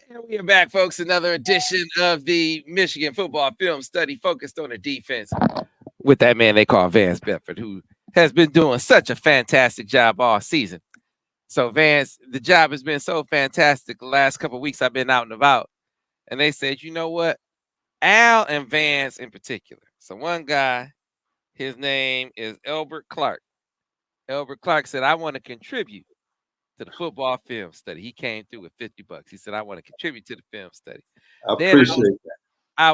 And we are back, folks. Another edition of the Michigan football film study focused on the defense with that man they call Vance Bedford, who has been doing such a fantastic job all season. So, Vance, the job has been so fantastic. The last couple of weeks I've been out and about, and they said, you know what? Al and Vance in particular. So, one guy, his name is Elbert Clark. Elbert Clark said, I want to contribute to the football film study. He came through with $50. He said, I want to contribute to the film study. I Then appreciate that. I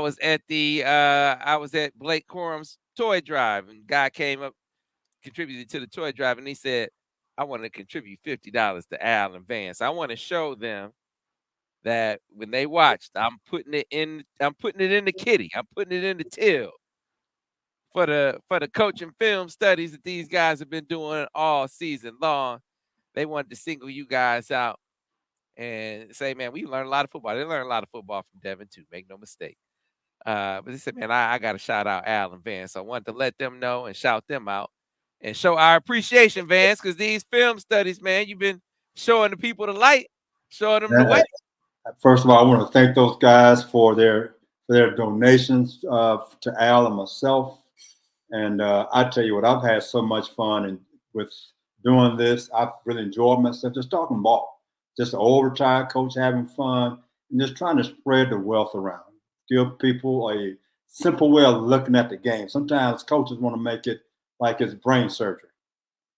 was at Blake Corum's toy drive, and guy came up, contributed to the toy drive, and he said, I want to contribute $50 to Al and Vance. I want to show them that when they watched, I'm putting it in the kitty. I'm putting it in the till for the coaching film studies that these guys have been doing all season long. They wanted to single you guys out and say, man, we learned a lot of football. They learned a lot of football from Devin too. Make no mistake. But they said, man, I got to shout out Al and Vance. So I wanted to let them know and shout them out and show our appreciation, Vance, because these film studies, man, you've been showing the people the light, showing them the way. Yeah. First of all, I want to thank those guys for their donations to Al and myself. And I tell you what, I've had so much fun and with doing this. I've really enjoyed myself just talking ball. Just an old retired coach having fun and just trying to spread the wealth around. Give people a simple way of looking at the game. Sometimes coaches want to make it like it's brain surgery.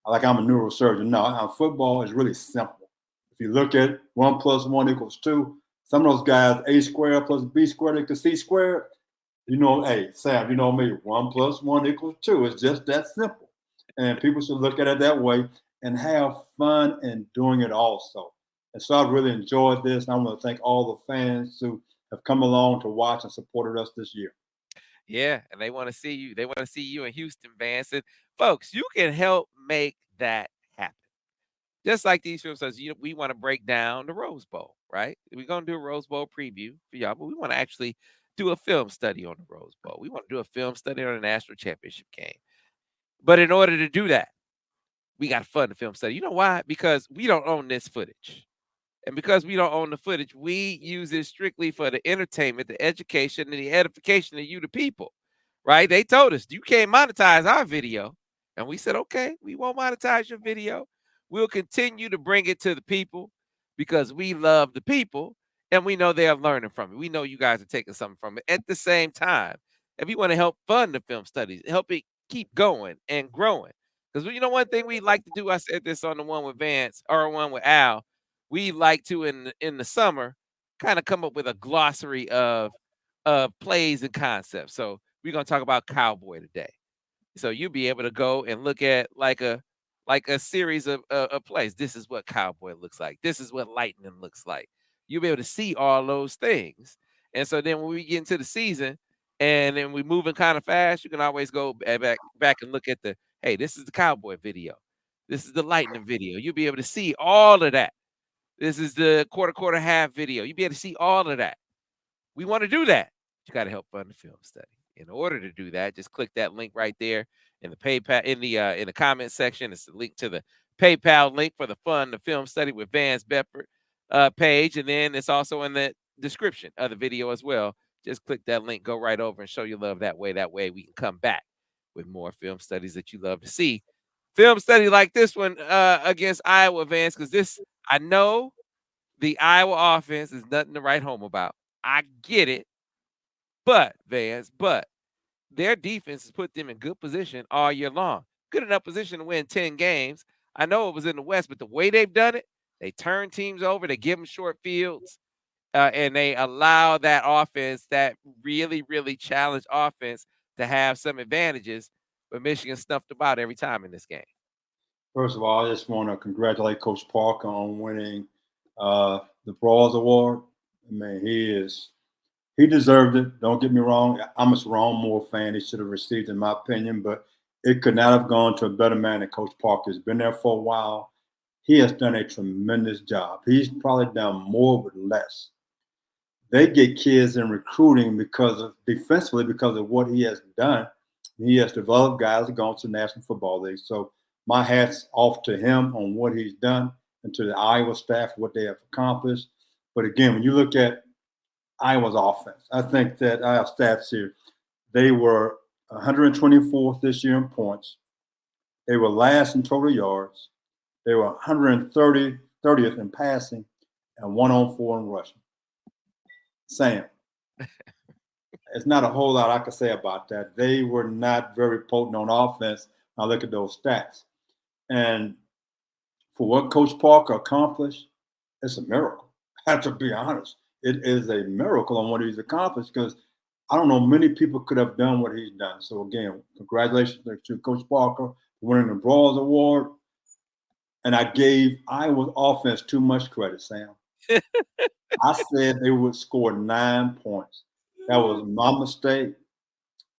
Like I'm a neurosurgeon. No, football is really simple. If you look at 1+1 = 2, some of those guys, A squared plus B squared equals C squared. You know, hey, Sam, you know me, 1+1 = 2. It's just that simple. And people should look at it that way and have fun in doing it also. And so I've really enjoyed this. And I want to thank all the fans who have come along to watch and supported us this year. Yeah, and they want to see you. They want to see you in Houston, Vance. And folks, you can help make that happen. Just like these film studies, we want to break down the Rose Bowl, right? We're gonna do a Rose Bowl preview for y'all, but we want to actually do a film study on the Rose Bowl. We want to do a film study on the national championship game. But in order to do that, we got to fund the film study. You know why? Because we don't own this footage. And because we don't own the footage, we use it strictly for the entertainment, the education, and the edification of you, the people, right? They told us you can't monetize our video. And we said, okay, we won't monetize your video. We'll continue to bring it to the people because we love the people and we know they're learning from it. We know you guys are taking something from it. At the same time, if you want to help fund the film studies, help it keep going and growing. Because you know, one thing we like to do, I said this on the one with Vance or one with Al, we like to in the summer kind of come up with a glossary of plays and concepts. So we're gonna talk about cowboy today. So you'll be able to go and look at like a series of plays. This is what cowboy looks like. This is what lightning looks like. You'll be able to see all those things. And so then when we get into the season and then we moving kind of fast, you can always go back and look at the hey, this is the cowboy video. This is the lightning video. You'll be able to see all of that. This is the quarter half video. You'll be able to see all of that. We want to do that. You got to help fund the film study. In order to do that, just click that link right there in the PayPal in the comment section. It's the link to the PayPal link for the fund the film study with Vance Bedford page, and then it's also in the description of the video as well. Just click that link, go right over, and show your love that way. That way, we can come back with more film studies that you love to see. Film study like this one against Iowa, Vance, because this I know the Iowa offense is nothing to write home about. I get it, but Vance, but their defense has put them in good position all year long. Good enough position to win 10 games. I know it was in the West, but the way they've done it, they turn teams over, they give them short fields, and they allow that offense, that really, really challenged offense, to have some advantages. But Michigan snuffed about every time in this game. First of all, I just want to congratulate Coach Parker on winning the Brawls Award. I mean, he deserved it. Don't get me wrong. I'm a Ron Moore fan. He should have received, in my opinion, but it could not have gone to a better man than Coach Parker. He's been there for a while. He has done a tremendous job. He's probably done more with less. They get kids in recruiting because of defensively because of what he has done. He has developed guys that gone to the National Football League. So my hat's off to him on what he's done and to the Iowa staff, what they have accomplished. But again, when you look at Iowa's offense, I think that I have stats here. They were 124th this year in points. They were last in total yards. They were 130th in passing and 104 in rushing. Sam, it's not a whole lot I can say about that. They were not very potent on offense. I look at those stats. And for what Coach Parker accomplished, it's a miracle. I have to be honest. It is a miracle on what he's accomplished because I don't know many people could have done what he's done. So again, congratulations to Coach Parker for winning the Brawls Award. And I gave Iowa's offense too much credit, Sam. I said they would score 9 points. That was my mistake.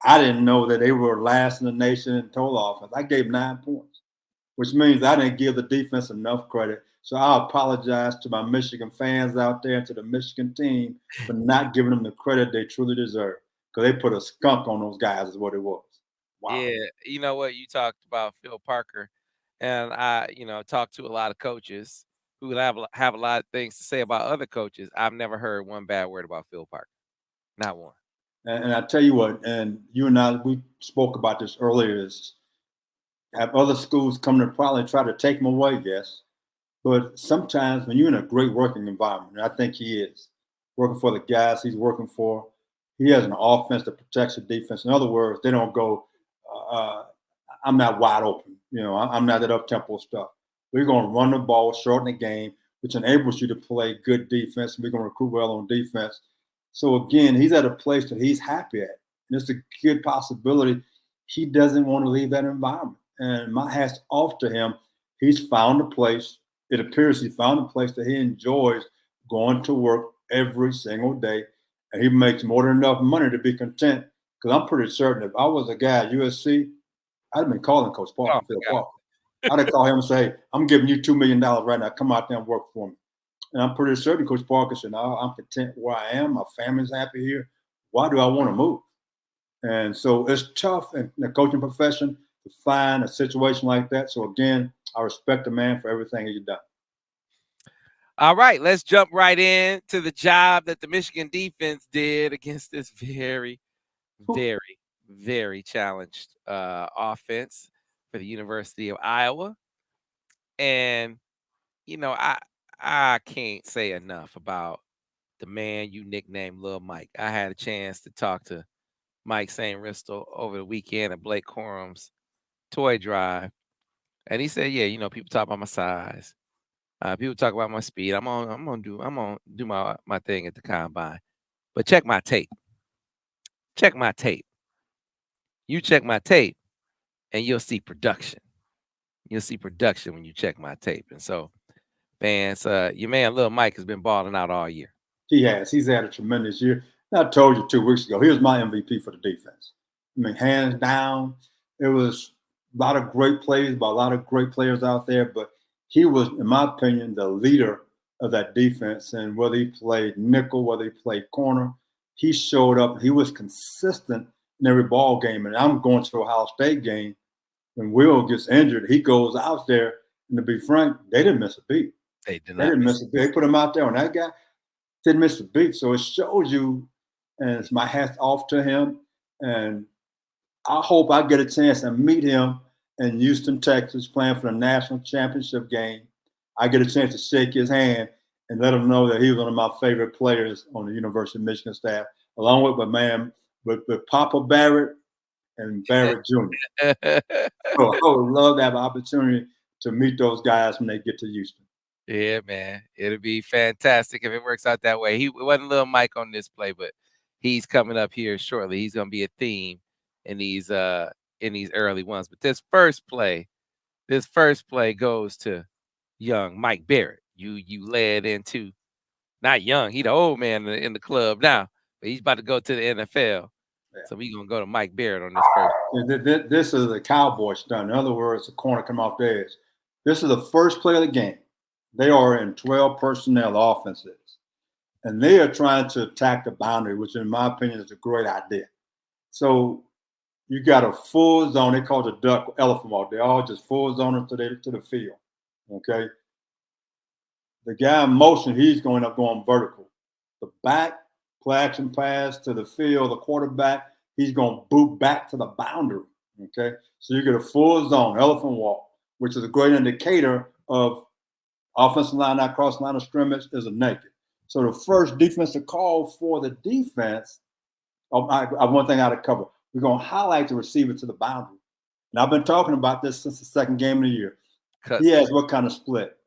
I didn't know that they were last in the nation in total offense. I gave 9 points, which means I didn't give the defense enough credit. So I apologize to my Michigan fans out there and to the Michigan team for not giving them the credit they truly deserve because they put a skunk on those guys is what it was. Wow. Yeah, you know what? You talked about Phil Parker, and I, talked to a lot of coaches who would have a lot of things to say about other coaches. I've never heard one bad word about Phil Parker, not one. And I tell you what, and you and I, we spoke about this earlier, is have other schools come to probably try to take them away, yes. But sometimes when you're in a great working environment, and I think he is, working for the guys he's working for, he has an offense that protects the defense. In other words, they don't go, I'm not wide open. I'm not that up-tempo stuff. We're going to run the ball, shorten the game, which enables you to play good defense. We're going to recruit well on defense. So again, he's at a place that he's happy at. And it's a good possibility he doesn't want to leave that environment. And my hat's off to him. He's found a place. It appears he found a place that he enjoys going to work every single day. And he makes more than enough money to be content. Because I'm pretty certain if I was a guy at USC, I'd have been calling Coach Parker, Oh, Phil God. Parker. I'd have called him and say, I'm giving you $2 million right now. Come out there and work for me. And I'm pretty certain Coach Parker said, no, I'm content where I am. My family's happy here. Why do I want to move? And so it's tough in the coaching profession to find a situation like that. So again, I respect the man for everything he's done. All right, let's jump right in to the job that the Michigan defense did against this very, very, very challenged offense for the University of Iowa. And I can't say enough about the man you nicknamed Lil Mike. I had a chance to talk to Mike St. Ristel over the weekend at Blake Corum's toy drive, and he said, "Yeah, people talk about my size, people talk about my speed. I'm gonna do my thing at the combine, but check my tape. Check my tape. You check my tape, and you'll see production. You'll see production when you check my tape." And so, Vance, your man Lil Mike has been balling out all year. He has. He's had a tremendous year. And I told you 2 weeks ago, he was my MVP for the defense. I mean, hands down, it was a lot of great plays by a lot of great players out there, but he was, in my opinion, the leader of that defense. And whether he played nickel, whether he played corner, he showed up. He was consistent in every ball game. And I'm going to Ohio State game. When Will gets injured, he goes out there. And to be frank, they didn't miss a beat. They did They not didn't miss. miss a beat. They put him out there on that guy. Didn't miss a beat. So it shows you, and it's my hat off to him. And I hope I get a chance to meet him in Houston, Texas, playing for the national championship game. I get a chance to shake his hand and let him know that he was one of my favorite players on the University of Michigan staff, along with my man, with Papa Barrett and Barrett Jr. So I would love to have an opportunity to meet those guys when they get to Houston. Yeah, man. It'll be fantastic if it works out that way. It wasn't Lil Mike on this play, but he's coming up here shortly. He's gonna be a theme in these early ones. But this first play goes to young Mike Barrett. You led into not young, he the old man in the club now, but he's about to go to the NFL. Yeah. So we gonna go to Mike Barrett on this first. This is a cowboy stunt. In other words, the corner come off the edge. This is the first play of the game. They are in 12 personnel offenses, and they are trying to attack the boundary, which in my opinion is a great idea. So you got a full zone. They call it the duck elephant walk. They're all just full zoners to the field. Okay. the guy in motion, he's going vertical. The back, play action pass to the field, the quarterback, he's going to boot back to the boundary. Okay, so you get a full zone, elephant walk, which is a great indicator of offensive line not cross line of scrimmage is a naked. So the first defensive call for the defense, one thing I had to cover, we're going to highlight the receiver to the boundary. And I've been talking about this since the second game of the year. He has what kind of split?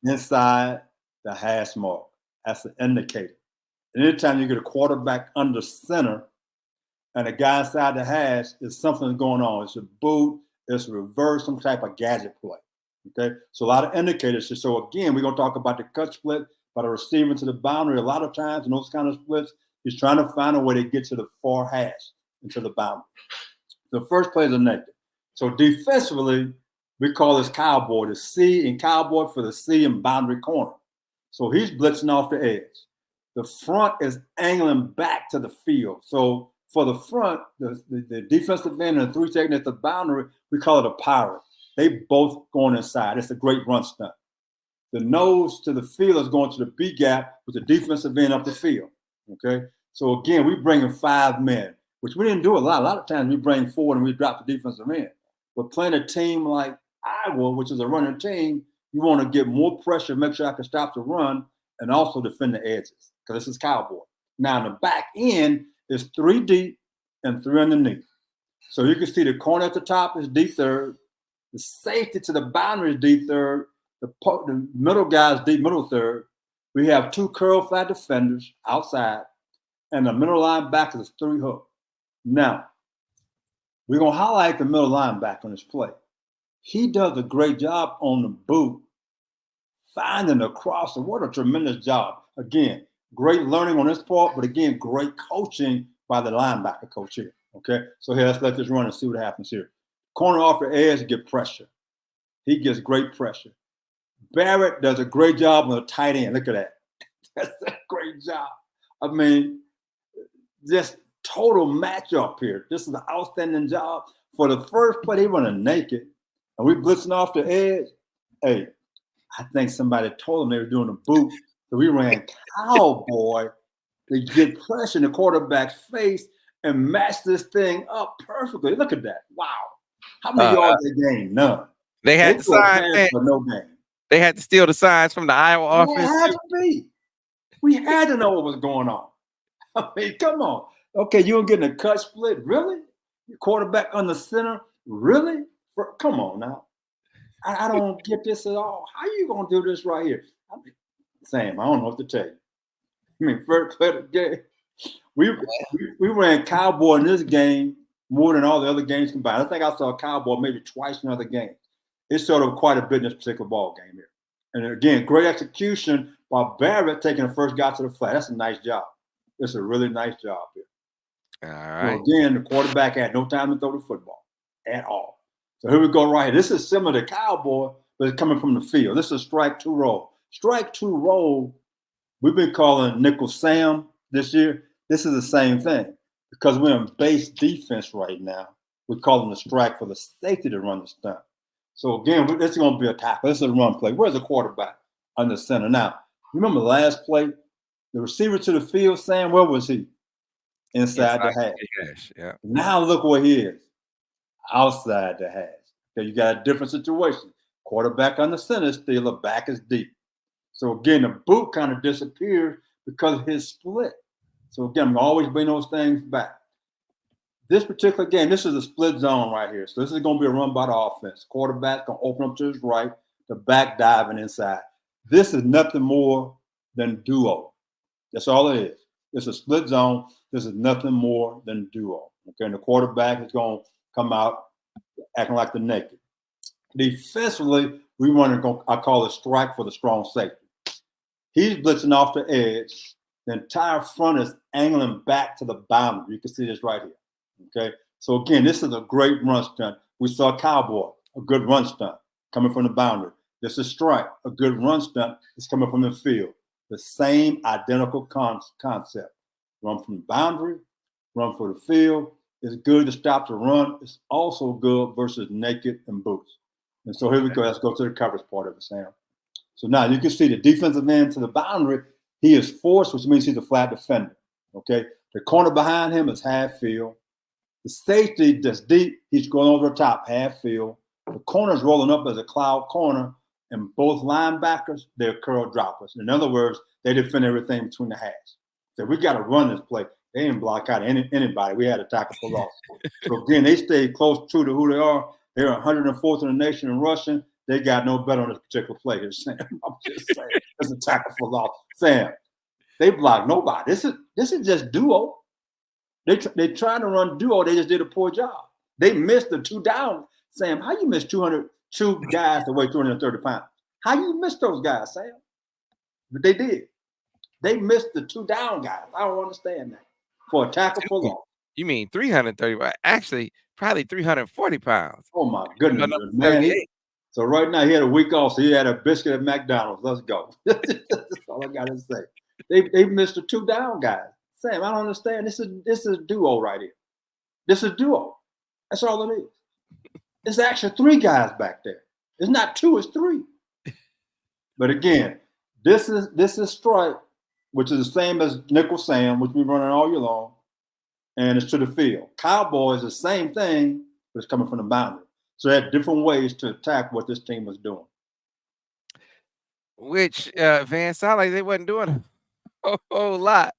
Inside the hash mark. That's the indicator. And anytime you get a quarterback under center and a guy inside the hash, is something going on. It's a boot, it's a reverse, some type of gadget play. Okay, so a lot of indicators. So again, we're going to talk about the cut split by the receiver to the boundary. A lot of times in those kind of splits, he's trying to find a way to get to the far hash into the boundary. The first play is a negative. So defensively, we call this cowboy, the C in cowboy for the C in boundary corner. So he's blitzing off the edge. The front is angling back to the field. So for the front, the defensive end and the three taking at the boundary, we call it a pirate. They both going inside. It's a great run stunt. The nose to the field is going to the B gap with the defensive end up the field. Okay. So again, we bring in 5 men, which we didn't do a lot. A lot of times we bring 4 and we drop the defensive end. But playing a team like Iowa, which is a running team, you want to get more pressure, make sure I can stop the run, and also defend the edges because this is cowboy. Now in the back end is 3 deep and 3 underneath. So you can see the corner at the top is deep third. The safety to the boundary is deep third. The middle guy is deep middle third. We have 2 curl flat defenders outside, and the middle linebacker is 3 hook. Now, we're going to highlight the middle linebacker on this play. He does a great job on the boot, finding the crosser. What a tremendous job. Again, great learning on this part, but again, great coaching by the linebacker coach here. Okay, so here, let's let this run and see what happens here. Corner off the edge, get pressure. He gets great pressure. Barrett does a great job on the tight end. Look at that. That's a great job. I mean, just total matchup here. This is an outstanding job. For the first play, they running naked, and we blitzing off the edge. Hey, I think somebody told them they were doing a boot, so we ran cowboy to get pressure in the quarterback's face and match this thing up perfectly. Look at that. Wow. How many yards they gained? None. They had the signs for no gain. They had to steal the signs from the Iowa offense. It had to be. We had to know what was going on. I mean, come on. Okay, you were getting a cut split? Really? Your quarterback on the center? Really? Come on now. I don't get this at all. How are you going to do this right here? I mean, Sam, I don't know what to tell you. I mean, first play of the game, we ran cowboy in this game more than all the other games combined. I think I saw cowboy maybe twice in other games. It's sort of quite a bit in this particular ball game here. And again, great execution by Barrett taking the first guy to the flat. That's a nice job. It's a really nice job here. All right. So again, the quarterback had no time to throw the football at all. So here we go right here. This is similar to cowboy, but it's coming from the field. This is strike 2 roll. Strike 2 roll, we've been calling nickel Sam this year. This is the same thing because we're in base defense right now. We're calling the strike for the safety to run the stunt. So again, this is going to be a tackle. This is a run play. Where's the quarterback? Under center. Now, remember the last play? The receiver to the field, Sam, where was he? Inside the hash. Yeah. Now look where he is. Outside the hash. Okay, you got a different situation. Quarterback on the center, still the back is deep. So again, the boot kind of disappears because of his split. So again, I'm always bring those things back. This particular game, this is a split zone right here. So this is going to be a run by the offense. Quarterback going to open up to his right, the back diving inside. This is nothing more than duo. That's all it is. It's a split zone. This is nothing more than duo. Okay, and the quarterback is going to come out acting like the naked. Defensively, we run I call it strike for the strong safety. He's blitzing off the edge. The entire front is angling back to the boundary. You can see this right here. Okay, so again, this is a great run stunt. We saw Cowboy, a good run stunt coming from the boundary. This is strike, a good run stunt. It's coming from the field. The same identical concept. Run from the boundary, run for the field. It's good to stop the run. It's also good versus naked and boots. And so here we go. Let's go to the coverage part of it, Sam. So now you can see the defensive end to the boundary. He is forced, which means he's a flat defender. Okay. The corner behind him is half field. The safety that's deep, he's going over the top, half field. The corner's rolling up as a cloud corner, and both linebackers, they're curl droppers. In other words, they defend everything between the halves. So we got to run this play. They didn't block out anybody. We had a tackle for loss. So again, they stayed close true to who they are. They're 104th in the nation in rushing. They got no better on this particular play here, Sam. I'm just saying, it's a tackle for loss. Sam, they blocked nobody. This is just duo. They trying to run duo. They just did a poor job. They missed the 2 down. Sam, how you miss 202 guys that weigh 230 pounds? How you miss those guys, Sam? But they did. They missed the 2 down guys. I don't understand that. For a tackle for loss. You mean 330? Actually, probably 340 pounds. Oh my goodness, man! So right now he had a week off, so he had a biscuit at McDonald's. Let's go. That's all I gotta say. They missed the 2 down guys. Sam, I don't understand. This is duo right here. This is duo. That's all it is. It's actually 3 guys back there. It's not 2, it's 3. But again, this is strike, which is the same as nickel Sam, which we running all year long, and it's to the field. Cowboys, the same thing, but it's coming from the boundary. So they had different ways to attack what this team was doing. Which Vance sounded like they wasn't doing a whole lot.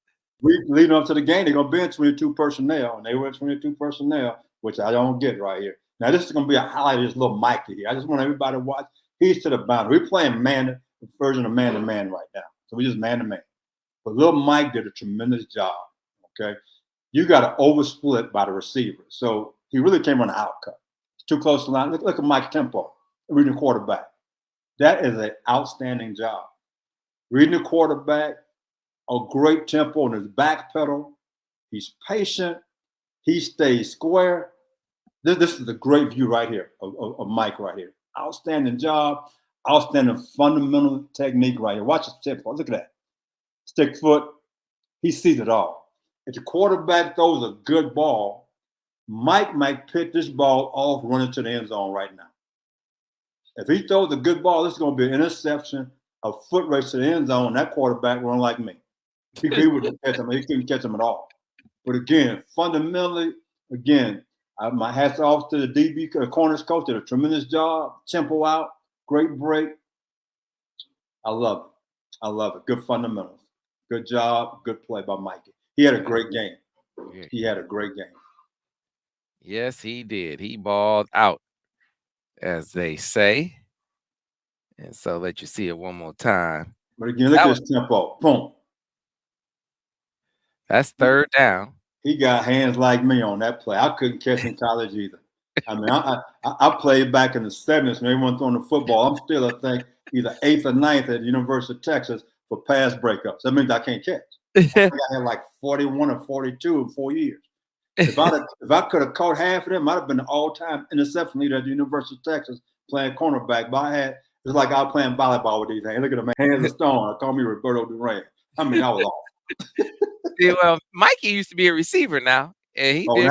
Leading up to the game, they're gonna be in 22 personnel, and they were in 22 personnel, which I don't get right here. Now this is gonna be a highlight of this little Mikey here. I just want everybody to watch. He's to the boundary. We're playing version of man to man right now, so we just man to man. But little Mike did a tremendous job. Okay, you got to oversplit by the receiver, so he really came on the outcut. It's too close to the line. Look at Mike's tempo reading the quarterback. That is an outstanding job. Reading the quarterback. A great tempo on his back pedal. He's patient. He stays square. This is a great view right here of Mike right here. Outstanding job. Outstanding fundamental technique right here. Watch his tempo. Look at that. Stick foot. He sees it all. If the quarterback throws a good ball, Mike might pick this ball off running to the end zone right now. If he throws a good ball, this is going to be an interception, a foot race to the end zone, and that quarterback run like me. He wouldn't catch him. He couldn't catch him at all. But again, fundamentally, my hats off to the DB corners coach. Did a tremendous job. Tempo out. Great break. I love it. I love it. Good fundamentals. Good job. Good play by Mikey. He had a great game. He had a great game. Yes, he did. He balled out, as they say. And so let you see it one more time. But again, look at his tempo. Boom. That's 3rd down. He got hands like me on that play. I couldn't catch in college either. I mean, I played back in the 70s when everyone throwing the football. I'm still, I think, either 8th or 9th at the University of Texas for pass breakups. That means I can't catch. I think I had like 41 or 42 in 4 years. If I could have caught half of them, I'd have been the all-time interception leader at the University of Texas playing cornerback. But it's like I was playing volleyball with these hands. Look at them, hands of stone. I call me Roberto Duran. I mean, I was off. Yeah, well, Mikey used to be a receiver now, and he did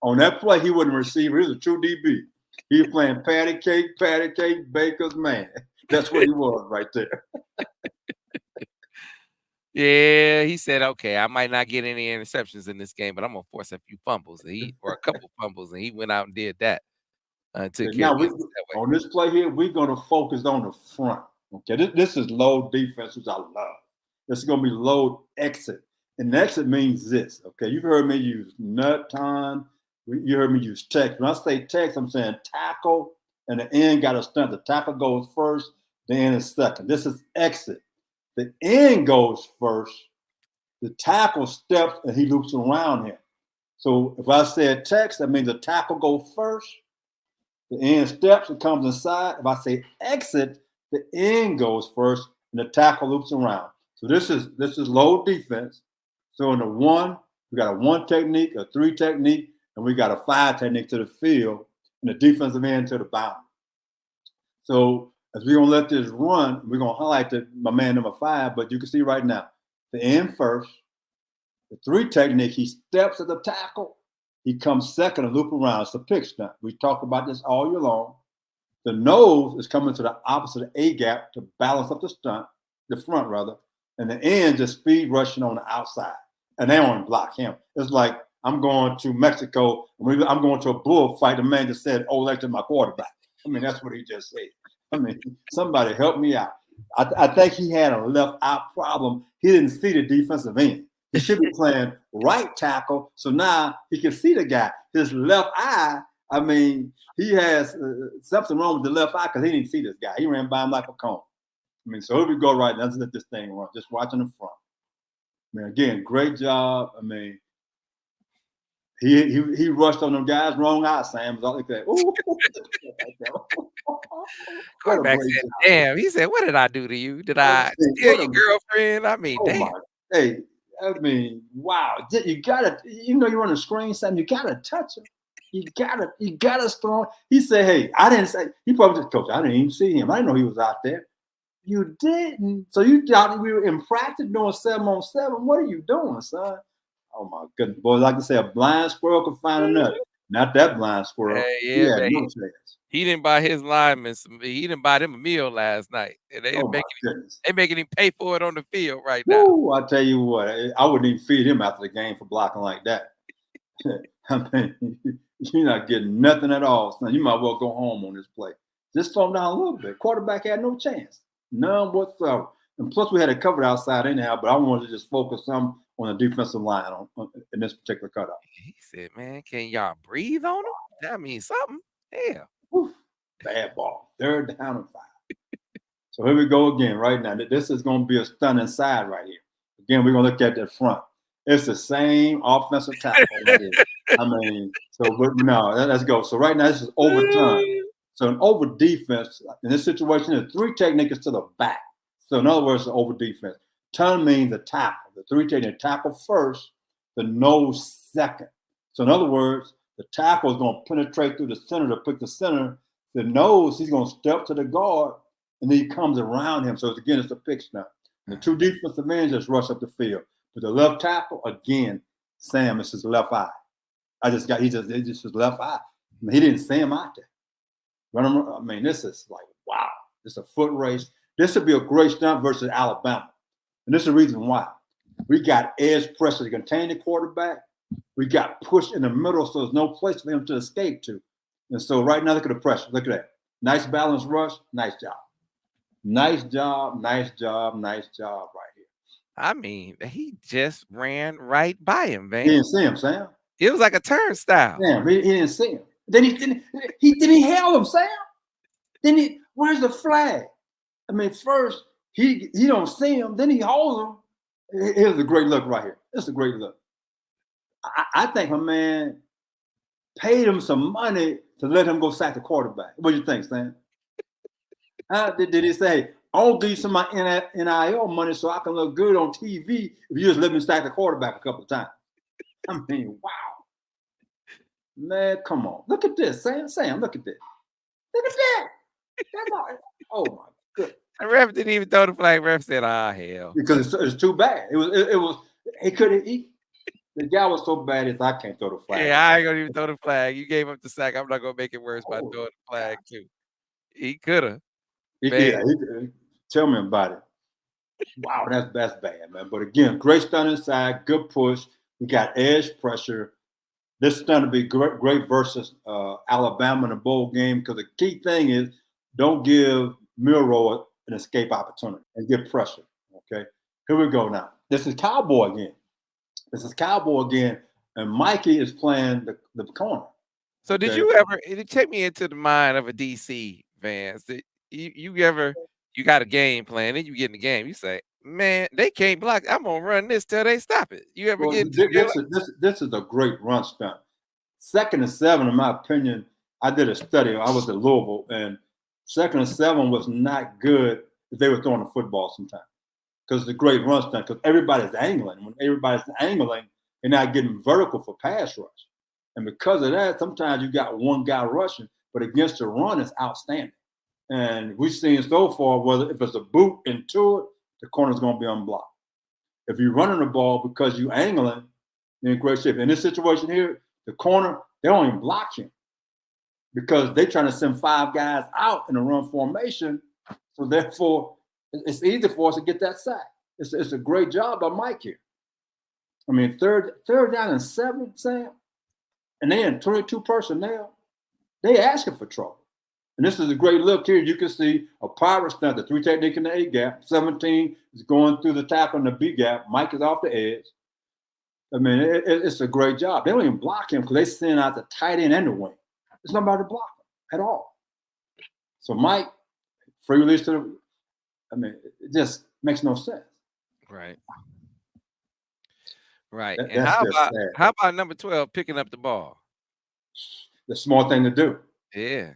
on that play, he wasn't a receiver. He was a true DB. He was playing patty cake, baker's man. That's what he was right there. Yeah, he said, "Okay, I might not get any interceptions in this game, but I'm gonna force a few fumbles." Or a couple fumbles, and he went out and did that. Now on this play here, we're gonna focus on the front. Okay, this is low defense, which I love. This is gonna be low exit. And exit means this, okay? You've heard me use nut time. You heard me use text. When I say text, I'm saying tackle, and the end got a stunt. The tackle goes first, the end is second. This is exit. The end goes first. The tackle steps, and he loops around him. So if I said text, that means the tackle goes first. The end steps and comes inside. If I say exit, the end goes first, and the tackle loops around. So this is low defense. So in the 1, we got a 1 technique, a 3 technique, and we got a 5 technique to the field, and the defensive end to the boundary. So as we're gonna let this run, we're gonna highlight my man number 5, but you can see right now, the end first, the 3 technique, he steps at the tackle, he comes second and loop around. It's a pick stunt. We talked about this all year long. The nose is coming to the opposite A gap to balance up the front rather, and the end just speed rushing on the outside. And they don't block him. It's like I'm going to Mexico, I'm going to a bullfight. The man just said, "Oh, that's my quarterback." I mean, that's what he just said. I mean, somebody help me out. I think he had a left eye problem. He didn't see the defensive end. He should be playing right tackle. So now he can see the guy. His left eye, I mean, he has something wrong with the left eye because he didn't see this guy. He ran by him like a cone. I mean, so here we go right now. Let's let this thing run. Just watching the front. I mean, again, great job. I mean, he rushed on them guys, wrong eye, Sam. It was all like that. Ooh. Quarterback said, "Damn." He said, "What did I do to you? Did I steal your girlfriend?" I mean, damn. Hey, I mean, wow. You gotta, you're on the screen, Sam. You gotta touch him. You gotta storm. He said, "Hey, I didn't say." He probably just, "Coach, I didn't even see him. I didn't know he was out there." You didn't. So you thought we were in practice doing 7-on-7. What are you doing, son? Oh my goodness, boy! Like I say, a blind squirrel can find a nut. Not that blind squirrel. He had no chance. He didn't buy his linemen. He didn't buy them a meal last night, and they making him pay for it on the field right now. Ooh, I tell you what, I wouldn't even feed him after the game for blocking like that. I mean, you're not getting nothing at all. So you might well go home on this play. Just slow him down a little bit. Quarterback had no chance, none whatsoever. And plus, we had it covered outside anyhow. But I wanted to just focus some on the defensive line in this particular cutout. He said, "Man, can y'all breathe on him? That means something." Yeah. Bad ball. 3rd down and 5. So here we go again right now. This is going to be a stunning side right here. Again, we're going to look at the front. It's the same offensive tackle right here. I mean, so but no, let's go. So right now, this is overturned. So an over defense in this situation is 3 techniques to the back. So in other words, the over defense. Turn means the tackle. The 3 techniques, tackle first, the nose second. So in other words, the tackle is going to penetrate through the center to pick the center. The nose, he's going to step to the guard, and then he comes around him. So it's a pick snap. The 2 defensive ends just rush up the field. But the left tackle, again, Sam, it's his left eye. It's just his left eye. I mean, he didn't see him out there. I mean, this is like, wow. It's a foot race. This would be a great stunt versus Alabama. And this is the reason why. We got edge pressure to contain the quarterback. We got pushed in the middle, so there's no place for him to escape to. And so right now, look at the pressure. Look at that. Nice balanced rush. Nice job. Nice job right here. I mean, he just ran right by him, man. He didn't see him, Sam. It was like a turnstile. Sam, he didn't see him. Then he held him, Sam. Where's the flag? I mean, first he don't see him, then he holds him. Here's a great look right here. This is a great look. I think my man paid him some money to let him go sack the quarterback. What do you think, Sam? Did he say, "I'll give you some of my NIL money so I can look good on TV if you just let me sack the quarterback a couple of times"? I mean, wow. Man, come on. Look at this, Sam. Look at this. Look at that. That's all. Oh, my goodness. The ref didn't even throw the flag. Ref said, "Ah, hell." Because it's too bad. He couldn't eat. The guy was so bad, I can't throw the flag. Yeah, I ain't going to even throw the flag. You gave up the sack. I'm not going to make it worse by throwing the flag, too. He could have. Yeah, tell me about it. Wow, that's bad, man. But again, great stunt inside, good push. We got edge pressure. This is going to be great versus Alabama in a bowl game because the key thing is don't give Milroe an escape opportunity and get pressure. Okay, here we go now. This is Cowboy again, and Mikey is playing the corner. So did you ever take me into the mind of a DC, Vance? You got a game plan, then you get in the game, you say, "Man, they can't block. I'm gonna run this till they stop it." You ever get this is a great run stunt. 2nd and 7, in my opinion. I did a study. I was at Louisville, and 2nd and 7 was not good if they were throwing the football sometimes because it's a great run stunt because everybody's angling. When everybody's angling, they're not getting vertical for pass rush. And because of that, sometimes you got one guy rushing, but against the run, it's outstanding. And we've seen so far, if it's a boot into it, the corner's going to be unblocked. If you're running the ball because you're angling, you're in great shape. In this situation here, the corner, they don't even block him. because they're trying to send 5 guys out in a run formation. So therefore, it's easy for us to get that sack. It's a great job by Mike here. I mean, third down and 7, Sam, and they in 22 personnel. They asking for trouble. And this is a great look here. You can see a power stunt, the 3 technique in the A gap. 17 is going through the tackle in the B gap. Mike is off the edge. I mean, it's a great job. They don't even block him because they send out the tight end and the wing. There's nobody to block him at all. So Mike, free release to the, I mean, it just makes no sense. Right. Right. And how about number 12 picking up the ball? The smart thing to do. Yeah.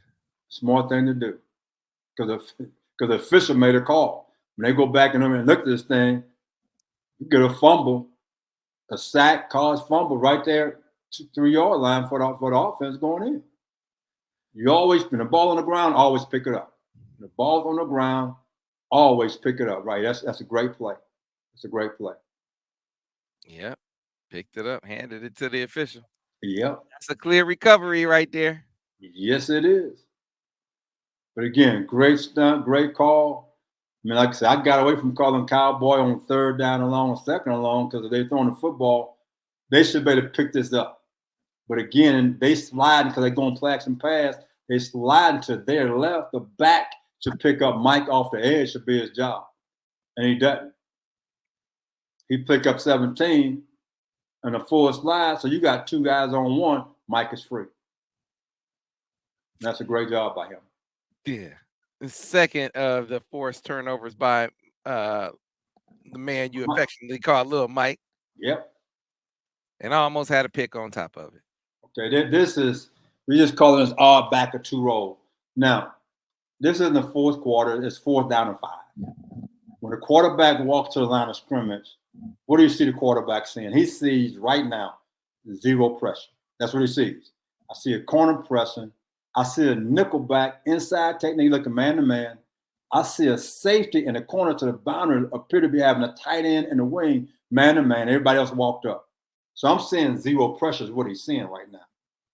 Smart thing to do. Because the official made a call. When they go back and look at this thing, you get a fumble, a sack, cause fumble right there, 3-yard line for the offense going in. You always, when the ball on the ground, always pick it up. When the ball's on the ground, always pick it up. Right. That's a great play. It's a great play. Yep. Picked it up, handed it to the official. Yep. That's a clear recovery right there. Yes, it is. But again, great stunt, great call. I mean, like I said, I got away from calling cowboy on 3rd down and long, 2nd and long, because if they're throwing the football, they should be able to pick this up. But again, they slide because they're going play action pass. They slide to their left. The back should pick up Mike off the edge, should be his job. And he doesn't. He pick up 17 and a full slide. So you got 2 guys on 1. Mike is free. That's a great job by him. Yeah. The second of the forced turnovers by the man you affectionately call Little Mike. Yep. And almost had a pick on top of it. Okay, we just call this odd back or 2 roll. Now, this is in the 4th quarter. It's 4th down and 5. When the quarterback walks to the line of scrimmage, what do you see the quarterback saying? He sees right now 0 pressure. That's what he sees. I see a corner pressing. I see a nickel back inside technique looking man-to-man. I see a safety in the corner to the boundary appear to be having a tight end in the wing, man-to-man. Everybody else walked up. So I'm saying 0 pressure is what he's seeing right now.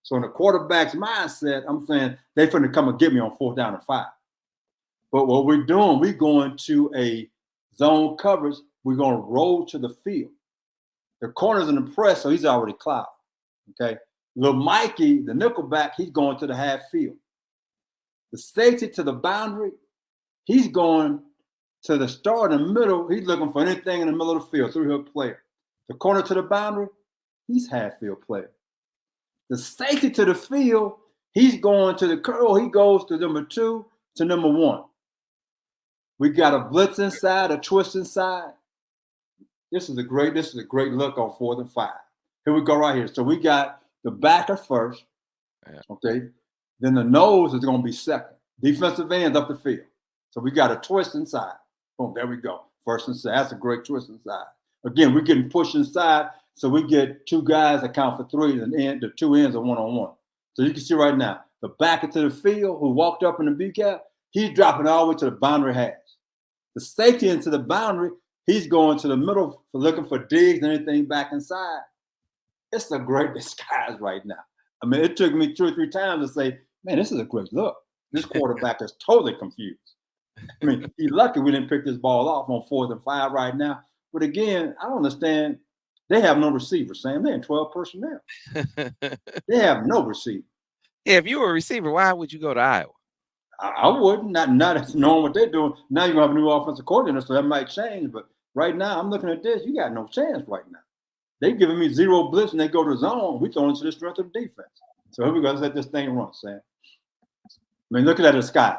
So in the quarterback's mindset, I'm saying they're finna come and get me on 4th down and 5. But what we're doing, we're going to a zone coverage. We're going to roll to the field. The corner's in the press, so he's already clouded. Okay. Little Mikey, the nickelback, he's going to the half field. The safety to the boundary, he's going to the start in the middle. He's looking for anything in the middle of the field, 3-hook player. The corner to the boundary, he's half field player. The safety to the field, he's going to the curl. He goes to number 2 to number 1. We got a blitz inside, a twist inside. This is a great look on 4th and 5. Here we go right here. So we got the backer first, okay? Then the nose is going to be second. Defensive ends up the field. So we got a twist inside. Boom, there we go. 1st and 7. That's a great twist inside. Again, we're getting pushed inside, so we get 2 guys that count for 3, and the 2 ends are 1-on-1. So you can see right now, the backer to the field who walked up in the B gap, he's dropping all the way to the boundary hash. The safety into the boundary, he's going to the middle for looking for digs and anything back inside. It's a great disguise right now. I mean, it took me 2 or 3 times to say, man, this is a great look. This quarterback is totally confused. I mean, he's lucky we didn't pick this ball off on 4th and 5 right now. But again, I don't understand. They have no receiver, Sam. They're in 12 personnel. They have no receiver. Yeah, if you were a receiver, why would you go to Iowa? I wouldn't. Not knowing what they're doing. Now you're going to have a new offensive coordinator, so that might change. But right now, I'm looking at this. You got no chance right now. They're giving me 0 blitz and they go to zone. We throw into the strength of the defense. So here we go. Let's let this thing run, Sam. I mean, look at that disguise.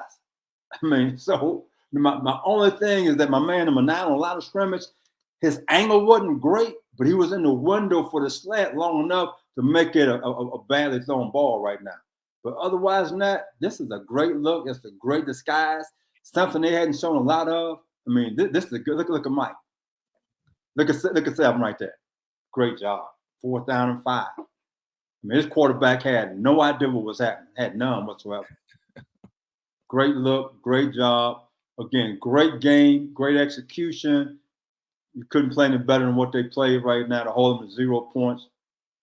I mean, so my only thing is that my man, number 9 on a lot of scrimmage, his angle wasn't great, but he was in the window for the slant long enough to make it a badly thrown ball right now. But otherwise than that, this is a great look. It's a great disguise. Something they hadn't shown a lot of. I mean, this is a good look at Mike. Look at 7 right there. Great job. 4th down and 5. I mean, this quarterback had no idea what was happening. Had none whatsoever. Great look. Great job. Again, great game. Great execution. You couldn't play any better than what they played right now to hold them to 0 points.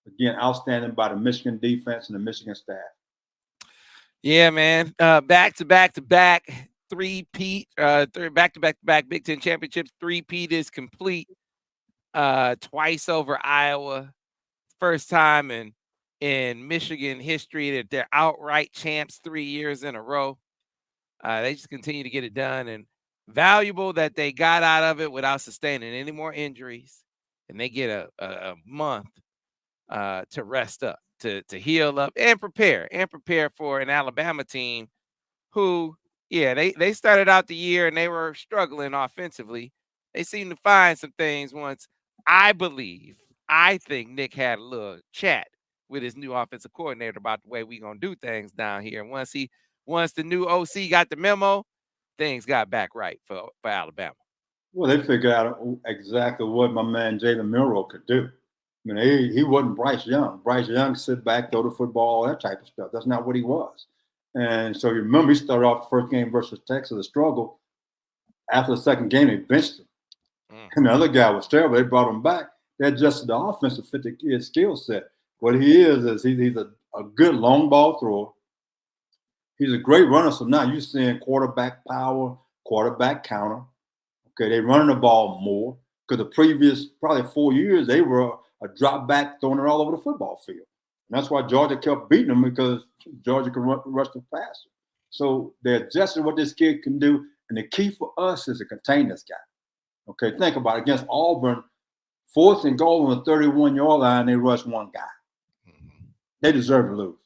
Again, outstanding by the Michigan defense and the Michigan staff. Yeah, man. Back to back to back three-peat, back to back to back Big Ten championships. Three-peat is complete. Twice over Iowa. First time in Michigan history that they're outright champs 3 years in a row. They just continue to get it done, and valuable that they got out of it without sustaining any more injuries, and they get a month to rest up, to heal up, and prepare for an Alabama team who, yeah, they started out the year and they were struggling offensively. They seemed to find some things once. I believe, I think Nick had a little chat with his new offensive coordinator about the way we gonna do things down here. And once the new OC got the memo, things got back right for Alabama. Well, they figured out exactly what my man Jalen Milroe could do. I mean, he wasn't Bryce Young. Bryce Young sit back, throw the football, all that type of stuff. That's not what he was. And so you remember he started off the first game versus Texas, a struggle. After the second game, they benched him. Mm. And the other guy was terrible. They brought him back. They adjusted the offense to fit the kid's skill set. What he is he's a good long ball thrower. He's a great runner. So now you're seeing quarterback power, quarterback counter. Okay, they running the ball more because the previous probably 4 years they were a drop back throwing it all over the football field. And that's why Georgia kept beating them because Georgia can rush the passer. So they adjusted what this kid can do. And the key for us is to contain this guy. Okay, think about it. Against Auburn, fourth and goal on the 31-yard line, they rushed one guy. Mm-hmm. They deserve to lose.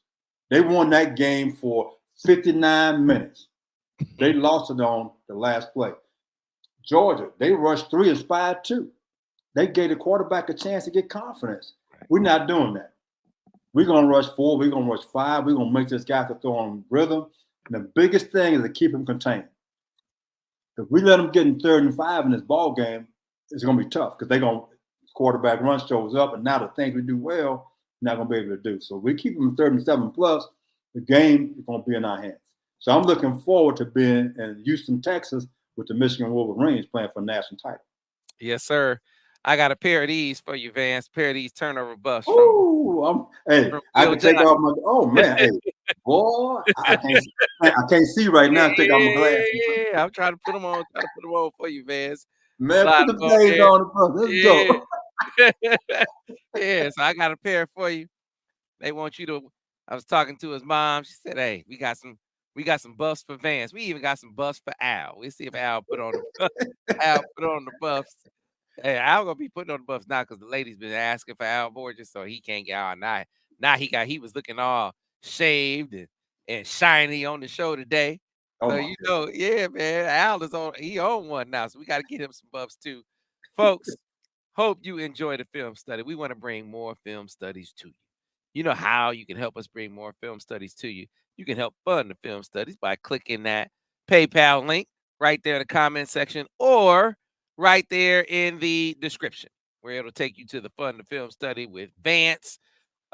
They won that game for 59 minutes. They lost it on the last play. Georgia, they rushed 3 and spied 2. They gave the quarterback a chance to get confidence. We're not doing that. We're going to rush 4. We're going to rush 5. We're going to make this guy to throw on rhythm. And the biggest thing is to keep him contained. If we let them get in 3rd and 5 in this ball game, it's going to be tough because they're going to quarterback run shows up, and now the things we do well, not going to be able to do. So we keep them 3rd and 7 plus, the game is going to be in our hands. So I'm looking forward to being in Houston, Texas, with the Michigan Wolverines playing for a national title. Yes, sir. I got a pair of these for you, Vance. Pair of these turnover buffs Oh, hey, from I Will can take Johnson. off my. Oh man, hey, boy, I can't see right now. Take off my glasses. Yeah. I'm trying to put them on. Trying to put them on for you, Vance. Man, Slide put the them on days there. on the bus. Let's Yeah. go. Yeah. So I got a pair for you. They want you to. I was talking to his mom. She said, "Hey, we got some buffs for Vance. We even got some buffs for Al. We'll see if Al put on the Al put on the buffs. Hey, Al gonna be putting on the buffs now because the lady's been asking for Al Borges, so he can't get out now. Now he was looking all shaved and shiny on the show today. Oh So my God. yeah, man, Al is on. He on one now, so we got to get him some buffs too, folks. Hope you enjoy the film study. We want to bring more film studies to you. You know how you can help us bring more film studies to you. You can help fund the film studies by clicking that PayPal link right there in the comment section or right there in the description where it'll take you to the Fund the Film Study with Vance.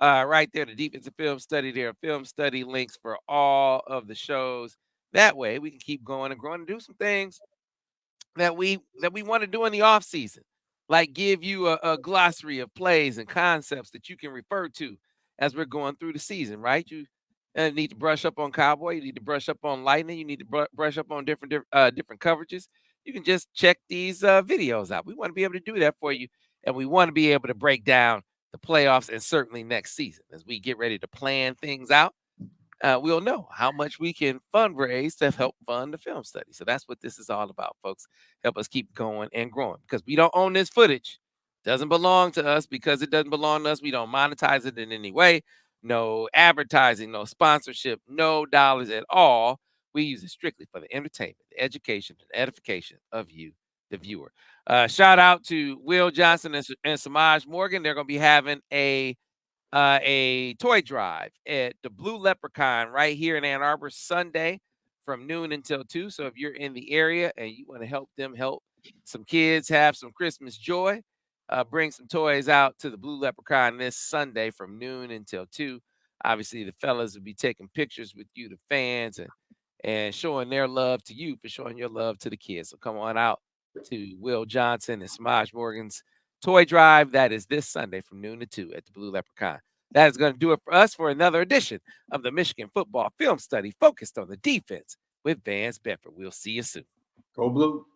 Right there, the defensive film study. There are film study links for all of the shows. That way we can keep going and growing and do some things that we want to do in the off season, like give you a glossary of plays and concepts that you can refer to as we're going through the season. Right? You need to brush up on Cowboy. You need to brush up on Lightning. You need to brush up on different coverages. You can just check these videos out. We want to be able to do that for you, and we want to be able to break down the playoffs and certainly next season as we get ready to plan things out. We'll know how much we can fundraise to help fund the film study. So that's what this is all about, folks. Help us keep going and growing because we don't own this footage. Doesn't belong to us because it doesn't belong to us. We don't monetize it in any way. No advertising, no sponsorship, no dollars at all. We use it strictly for the entertainment, the education, and edification of you, the viewer. Shout out to Will Johnson and Samaj Morgan. They're going to be having a toy drive at the Blue Leprechaun right here in Ann Arbor Sunday from noon until 2. So if you're in the area and you want to help them help some kids have some Christmas joy, bring some toys out to the Blue Leprechaun this Sunday from noon until 2. Obviously, the fellas will be taking pictures with you, the fans, and showing their love to you for showing your love to the kids. So come on out to Will Johnson and Smaj Morgan's Toy Drive. That is this Sunday from noon to 2 at the Blue Leprechaun. That is going to do it for us for another edition of the Michigan Football Film Study focused on the defense with Vance Bedford. We'll see you soon. Go Blue.